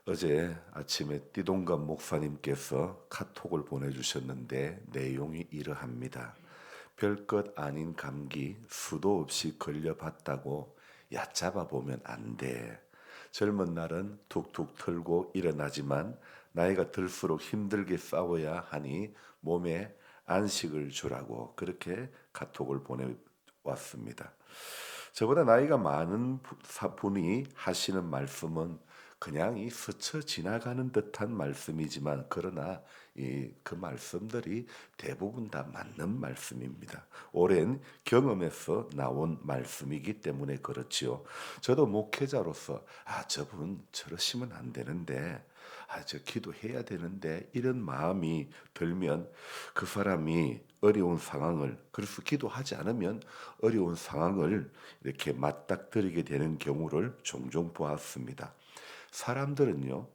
어제 아침에 띠동갑 목사님께서 카톡을 보내주셨는데 내용이 이러합니다. 별것 아닌 감기 수도 없이 걸려봤다고 얕잡아 보면 안 돼. 젊은 날은 툭툭 털고 일어나지만 나이가 들수록 힘들게 싸워야 하니 몸에 안식을 주라고 그렇게 카톡을 보내왔습니다. 저보다 나이가 많은 분이 하시는 말씀은 그냥 이 스쳐 지나가는 듯한 말씀이지만 그러나 그 말씀들이 대부분 다 맞는 말씀입니다. 오랜 경험에서 나온 말씀이기 때문에 그렇지요. 저도 목회자로서 저분 저러시면 안 되는데 저 기도해야 되는데 이런 마음이 들면 그 사람이 어려운 상황을 그래서 기도하지 않으면 어려운 상황을 이렇게 맞닥뜨리게 되는 경우를 종종 보았습니다. 사람들은요,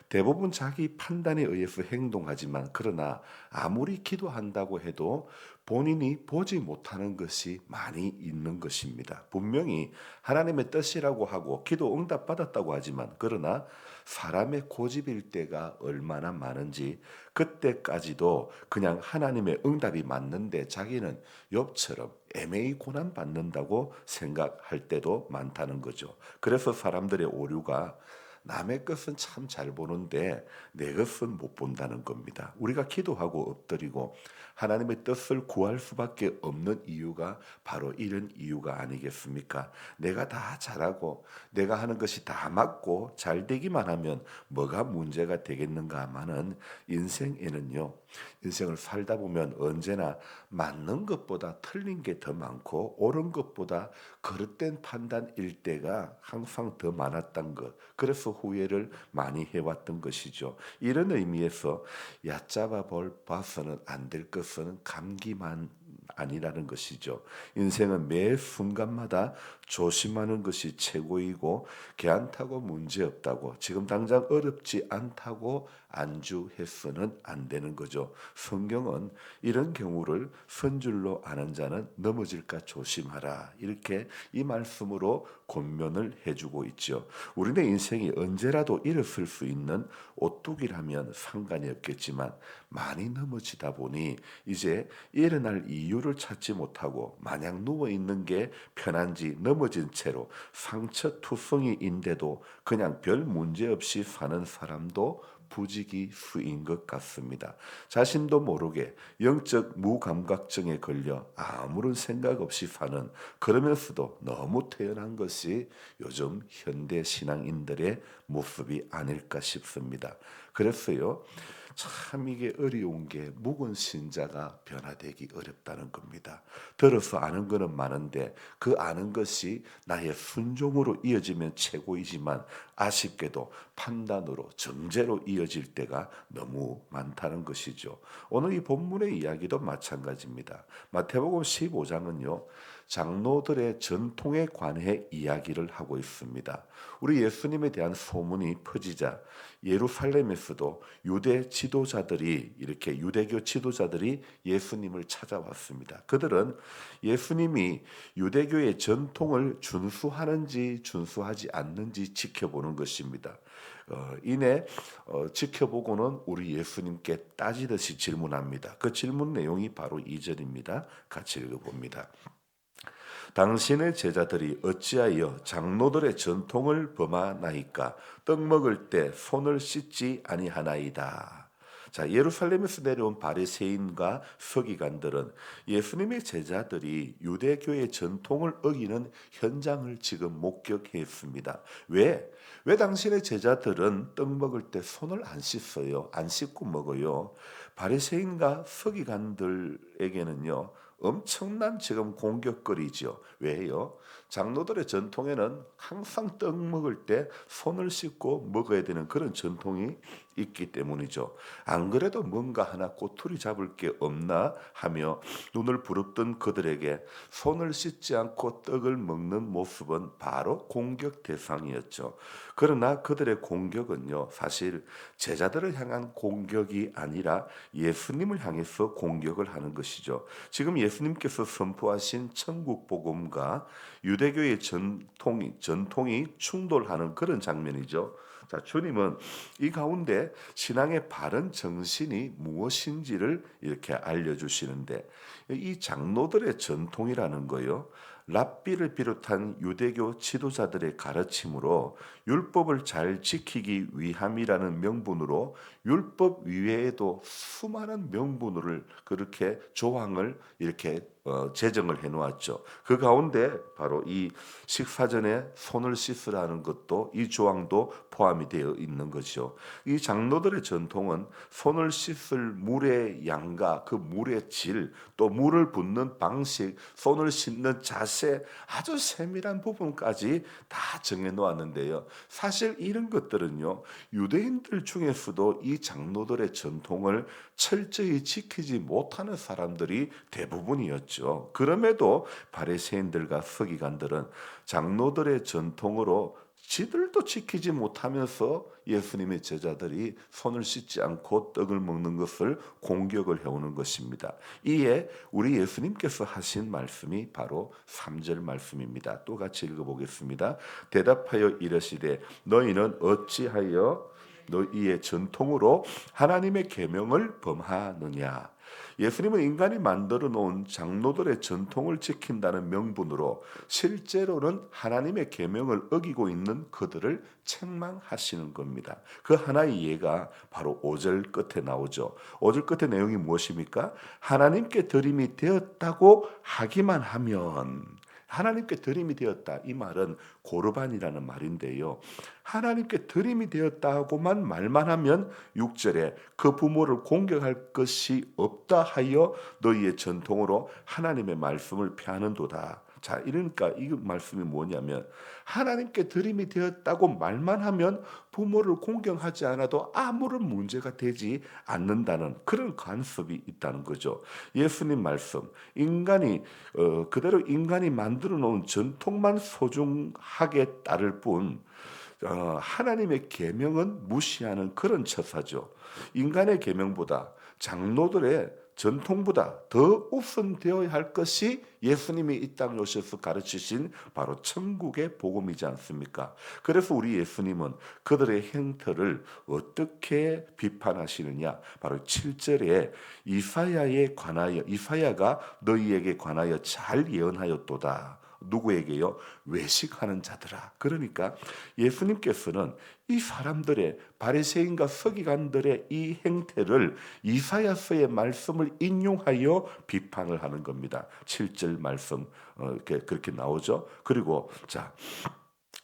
대부분 자기 판단에 의해서 행동하지만, 그러나 아무리 기도한다고 해도 본인이 보지 못하는 것이 많이 있는 것입니다. 분명히 하나님의 뜻이라고 하고, 기도 응답 받았다고 하지만, 그러나 사람의 고집일 때가 얼마나 많은지, 그때까지도 그냥 하나님의 응답이 맞는데 자기는 욥처럼 애매히 고난 받는다고 생각할 때도 많다는 거죠. 그래서 사람들의 오류가 남의 것은 참 잘 보는데 내 것은 못 본다는 겁니다. 우리가 기도하고 엎드리고 하나님의 뜻을 구할 수밖에 없는 이유가 바로 이런 이유가 아니겠습니까? 내가 다 잘하고 내가 하는 것이 다 맞고 잘 되기만 하면 뭐가 문제가 되겠는가 하면은 인생을 살다 보면 언제나 맞는 것보다 틀린 게 더 많고 옳은 것보다 그릇된 판단일 때가 항상 더 많았던 것. 그래서 후회를 많이 해왔던 것이죠. 이런 의미에서 얕잡아 봐서는 안 될 것은 감기만 아니라는 것이죠. 인생은 매 순간마다 조심하는 것이 최고이고 괜찮다고 문제없다고 지금 당장 어렵지 않다고 안주해서는 안 되는 거죠. 성경은 이런 경우를 선줄로 아는 자는 넘어질까 조심하라 이렇게 이 말씀으로 권면을 해주고 있죠. 우리네 인생이 언제라도 일어설 수 있는 오뚝이라면 상관이 없겠지만 많이 넘어지다 보니 이제 일어날 이유를 찾지 못하고 마냥 누워있는 게 편한지 넘어진 채로 상처투성이인데도 그냥 별 문제 없이 사는 사람도 부지기수인 것 같습니다. 자신도 모르게 영적 무감각증에 걸려 아무런 생각 없이 사는 그러면서도 너무 태연한 것이 요즘 현대 신앙인들의 모습이 아닐까 싶습니다. 그래서요. 참 이게 어려운 게 묵은 신자가 변화되기 어렵다는 겁니다. 들어서 아는 거는 많은데 그 아는 것이 나의 순종으로 이어지면 최고이지만 아쉽게도 판단으로 정죄로 이어질 때가 너무 많다는 것이죠. 오늘 이 본문의 이야기도 마찬가지입니다. 마태복음 15장은요. 장로들의 전통에 관해 이야기를 하고 있습니다. 우리 예수님에 대한 소문이 퍼지자 예루살렘에서도 유대교 지도자들이 예수님을 찾아왔습니다. 그들은 예수님이 유대교의 전통을 준수하는지 준수하지 않는지 지켜보는 것입니다. 이내 지켜보고는 우리 예수님께 따지듯이 질문합니다. 그 질문 내용이 바로 2절입니다. 같이 읽어봅니다. 당신의 제자들이 어찌하여 장로들의 전통을 범하나이까 떡 먹을 때 손을 씻지 아니하나이다. 자, 예루살렘에서 내려온 바리새인과 서기관들은 예수님의 제자들이 유대교의 전통을 어기는 현장을 지금 목격했습니다. 왜 당신의 제자들은 떡 먹을 때 손을 안 씻어요? 안 씻고 먹어요? 바리새인과 서기관들에게는요. 엄청난 지금 공격거리죠. 왜요? 장로들의 전통에는 항상 떡 먹을 때 손을 씻고 먹어야 되는 그런 전통이 있기 때문이죠. 안 그래도 뭔가 하나 꼬투리 잡을 게 없나 하며 눈을 부릅뜬 그들에게 손을 씻지 않고 떡을 먹는 모습은 바로 공격 대상이었죠. 그러나 그들의 공격은요, 사실 제자들을 향한 공격이 아니라 예수님을 향해서 공격을 하는 것이죠. 지금 예수님께서 선포하신 천국 복음과 유대교의 전통이 충돌하는 그런 장면이죠. 자, 주님은 이 가운데 신앙의 바른 정신이 무엇인지를 이렇게 알려주시는데, 이 장로들의 전통이라는 거요, 랍비를 비롯한 유대교 지도자들의 가르침으로 율법을 잘 지키기 위함이라는 명분으로 율법 이외에도 수많은 명분을 그렇게 조항을 이렇게 제정을 해 놓았죠. 그 가운데 바로 이 식사 전에 손을 씻으라는 것도, 이 조항도 포함이 되어 있는 것이죠. 이 장로들의 전통은 손을 씻을 물의 양과 그 물의 질, 또 물을 붓는 방식, 손을 씻는 자세, 아주 세밀한 부분까지 다 정해 놓았는데요. 사실 이런 것들은요, 유대인들 중에서도 이 장로들의 전통을 철저히 지키지 못하는 사람들이 대부분이었죠. 그럼에도 바리새인들과 서기관들은 장로들의 전통으로 지들도 지키지 못하면서 예수님의 제자들이 손을 씻지 않고 떡을 먹는 것을 공격을 해오는 것입니다. 이에 우리 예수님께서 하신 말씀이 바로 3절 말씀입니다. 또 같이 읽어보겠습니다. 대답하여 이르시되 너희는 어찌하여 너희의 전통으로 하나님의 계명을 범하느냐. 예수님은 인간이 만들어 놓은 장로들의 전통을 지킨다는 명분으로 실제로는 하나님의 계명을 어기고 있는 그들을 책망하시는 겁니다. 그 하나의 예가 바로 5절 끝에 나오죠. 5절 끝의 내용이 무엇입니까? 하나님께 드림이 되었다고 하기만 하면, 하나님께 드림이 되었다, 이 말은 고르반이라는 말인데요. 하나님께 드림이 되었다고만 말만 하면 6절에 그 부모를 공격할 것이 없다 하여 너희의 전통으로 하나님의 말씀을 폐하는도다. 자, 이러니까 이 말씀이 뭐냐면, 하나님께 드림이 되었다고 말만 하면 부모를 공경하지 않아도 아무런 문제가 되지 않는다는 그런 관습이 있다는 거죠. 예수님 말씀, 인간이 그대로 인간이 만들어 놓은 전통만 소중하게 따를 뿐 하나님의 계명은 무시하는 그런 처사죠. 인간의 계명보다, 장로들의 전통보다 더 우선되어야 할 것이 예수님이 이 땅에 오셔서 가르치신 바로 천국의 복음이지 않습니까? 그래서 우리 예수님은 그들의 행태를 어떻게 비판하시느냐? 바로 7절에 이사야가 너희에게 관하여 잘 예언하였도다. 누구에게요? 외식하는 자들아. 그러니까 예수님께서는 이 사람들의, 바리새인과 서기관들의 이 행태를 이사야서의 말씀을 인용하여 비판을 하는 겁니다. 7절 말씀 그렇게 나오죠. 그리고 자,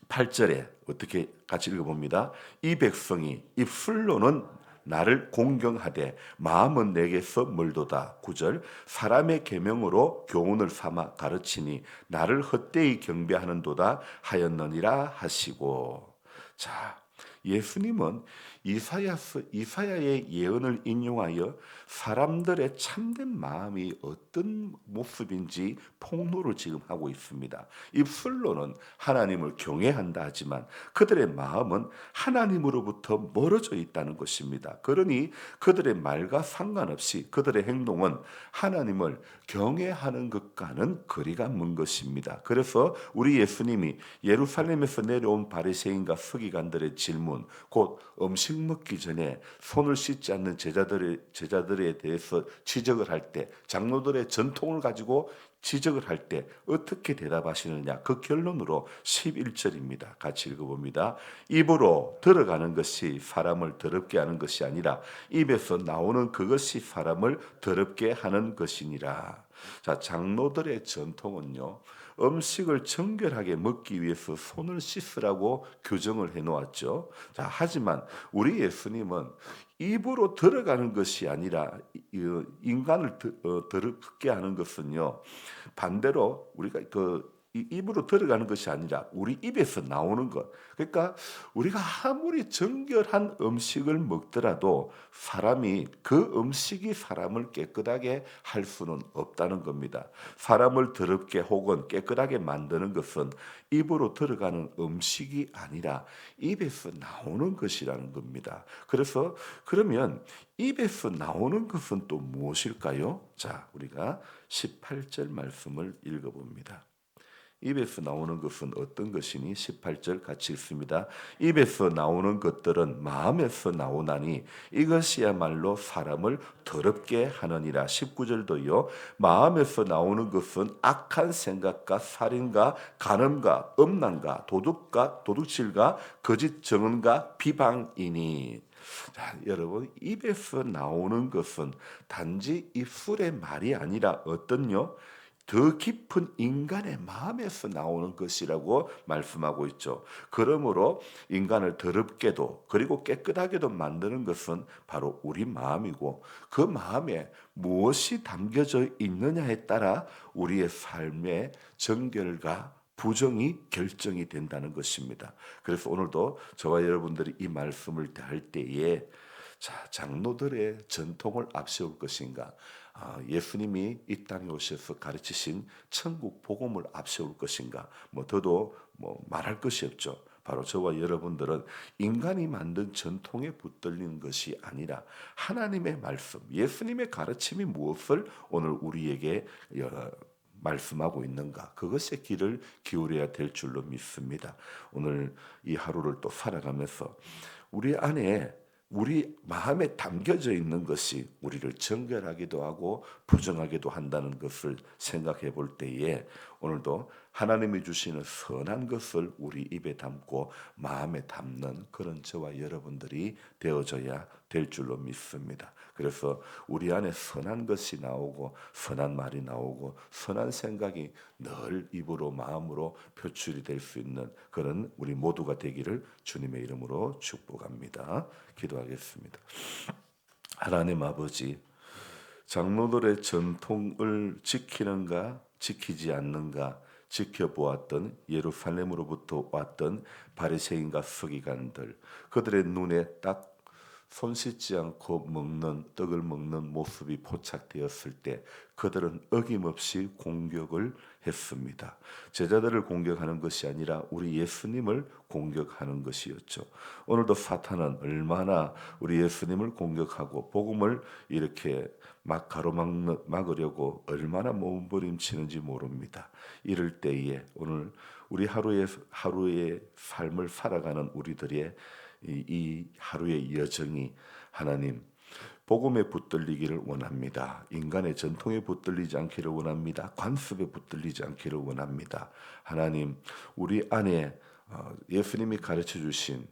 8절에 어떻게 같이 읽어봅니다. 이 백성이 입술로는 나를 공경하되 마음은 내게서 멀도다. 9절 사람의 계명으로 교훈을 삼아 가르치니 나를 헛되이 경배하는도다 하였느니라 하시고. 자, 예수님은 이사야의 예언을 인용하여 사람들의 참된 마음이 어떤 모습인지 폭로를 지금 하고 있습니다. 입술로는 하나님을 경외한다 하지만 그들의 마음은 하나님으로부터 멀어져 있다는 것입니다. 그러니 그들의 말과 상관없이 그들의 행동은 하나님을 경외하는 것과는 거리가 먼 것입니다. 그래서 우리 예수님이 예루살렘에서 내려온 바리새인과 서기관들의 질문, 곧 음식 먹기 전에 손을 씻지 않는 제자들에 대해서 지적을 할 때, 장로들의 전통을 가지고 지적을 할 때 어떻게 대답하시느냐, 그 결론으로 11절입니다. 같이 읽어봅니다. 입으로 들어가는 것이 사람을 더럽게 하는 것이 아니라 입에서 나오는 그것이 사람을 더럽게 하는 것이니라. 자, 장로들의 전통은요, 음식을 정결하게 먹기 위해서 손을 씻으라고 규정을 해 놓았죠. 자, 하지만 우리 예수님은 입으로 들어가는 것이 아니라 인간을 더럽게 하는 것은요, 반대로 우리가 입으로 들어가는 것이 아니라 우리 입에서 나오는 것. 그러니까 우리가 아무리 정결한 음식을 먹더라도 그 음식이 사람을 깨끗하게 할 수는 없다는 겁니다. 사람을 더럽게 혹은 깨끗하게 만드는 것은 입으로 들어가는 음식이 아니라 입에서 나오는 것이라는 겁니다. 그래서 그러면 입에서 나오는 것은 또 무엇일까요? 자, 우리가 18절 말씀을 읽어봅니다. 입에서 나오는 것은 어떤 것이니? 18절 같이 읽습니다. 입에서 나오는 것들은 마음에서 나오나니 이것이야말로 사람을 더럽게 하느니라. 19절도요. 마음에서 나오는 것은 악한 생각과 살인과 간음과 음란과 도둑과 도둑질과 거짓 증언과 비방이니. 자, 여러분, 입에서 나오는 것은 단지 입술의 말이 아니라 어떤요? 더 깊은 인간의 마음에서 나오는 것이라고 말씀하고 있죠. 그러므로 인간을 더럽게도 그리고 깨끗하게도 만드는 것은 바로 우리 마음이고, 그 마음에 무엇이 담겨져 있느냐에 따라 우리의 삶의 정결과 부정이 결정이 된다는 것입니다. 그래서 오늘도 저와 여러분들이 이 말씀을 대할 때에 장로들의 전통을 앞세울 것인가, 예수님이 이 땅에 오셔서 가르치신 천국 복음을 앞세울 것인가, 더도 말할 것이 없죠. 바로 저와 여러분들은 인간이 만든 전통에 붙들리는 것이 아니라 하나님의 말씀, 예수님의 가르침이 무엇을 오늘 우리에게 말씀하고 있는가, 그것에 귀를 기울여야 될 줄로 믿습니다. 오늘 이 하루를 또 살아가면서 우리 안에 우리 마음에 담겨져 있는 것이 우리를 정결하기도 하고 부정하기도 한다는 것을 생각해 볼 때에 오늘도 하나님이 주시는 선한 것을 우리 입에 담고 마음에 담는 그런 저와 여러분들이 되어져야 될 줄로 믿습니다. 그래서 우리 안에 선한 것이 나오고 선한 말이 나오고 선한 생각이 늘 입으로 마음으로 표출이 될 수 있는 그런 우리 모두가 되기를 주님의 이름으로 축복합니다. 기도하겠습니다. 하나님 아버지, 장로들의 전통을 지키는가 지키지 않는가 지켜보았던 예루살렘으로부터 왔던 바리새인과 서기관들, 그들의 눈에 딱 손 씻지 않고 떡을 먹는 모습이 포착되었을 때 그들은 어김없이 공격을 했습니다. 제자들을 공격하는 것이 아니라 우리 예수님을 공격하는 것이었죠. 오늘도 사탄은 얼마나 우리 예수님을 공격하고 복음을 이렇게 막 가로막으려고 얼마나 몸부림치는지 모릅니다. 이럴 때에 오늘 우리 하루의 삶을 살아가는 우리들의 이 하루의 여정이 하나님 복음에 붙들리기를 원합니다. 인간의 전통에 붙들리지 않기를 원합니다. 관습에 붙들리지 않기를 원합니다. 하나님, 우리 안에 예수님이 가르쳐 주신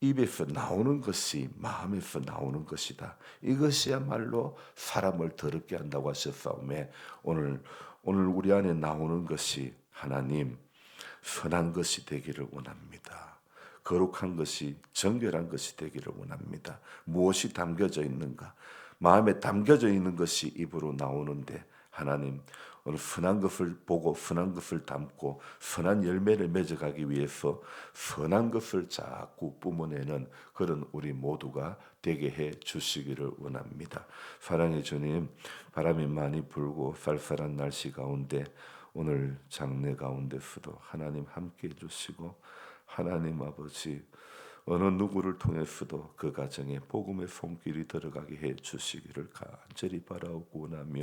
입에서 나오는 것이 마음에서 나오는 것이다. 이것이야말로 사람을 더럽게 한다고 하셨사오매 오늘 우리 안에 나오는 것이 하나님 선한 것이 되기를 원합니다. 거룩한 것이 정결한 것이 되기를 원합니다. 무엇이 담겨져 있는가? 마음에 담겨져 있는 것이 입으로 나오는데 하나님 오늘 선한 것을 보고 선한 것을 담고 선한 열매를 맺어가기 위해서 선한 것을 자꾸 뿜어내는 그런 우리 모두가 되게 해 주시기를 원합니다. 사랑의 주님, 바람이 많이 불고 쌀쌀한 날씨 가운데 오늘 장례 가운데서도 하나님 함께 해주시고 하나님 아버지 어느 누구를 통해서도 그 가정에 복음의 손길이 들어가게 해 주시기를 간절히 바라고 원하며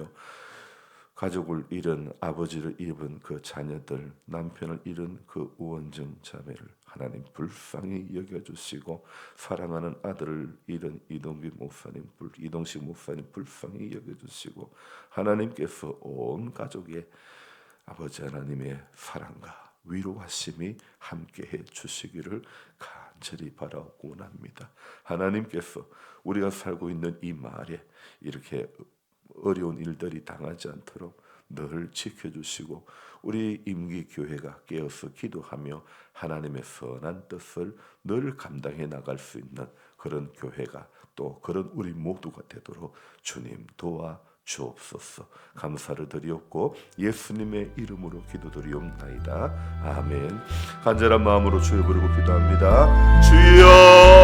가족을 잃은 아버지를 잃은 그 자녀들, 남편을 잃은 그 우원정 자매를 하나님 불쌍히 여겨주시고 사랑하는 아들을 잃은 이동식 목사님 불쌍히 여겨주시고 하나님께서 온 가족의 아버지 하나님의 사랑과 위로하심이 함께해 주시기를 간절히 바라고 원합니다. 하나님께서 우리가 살고 있는 이 마을에 이렇게 어려운 일들이 당하지 않도록 늘 지켜주시고 우리 임기교회가 깨어서 기도하며 하나님의 선한 뜻을 늘 감당해 나갈 수 있는 그런 교회가 또 그런 우리 모두가 되도록 주님 도와 주옵소서. 감사를 드리옵고 예수님의 이름으로 기도드리옵나이다. 아멘. 간절한 마음으로 주여 부르고 기도합니다. 주여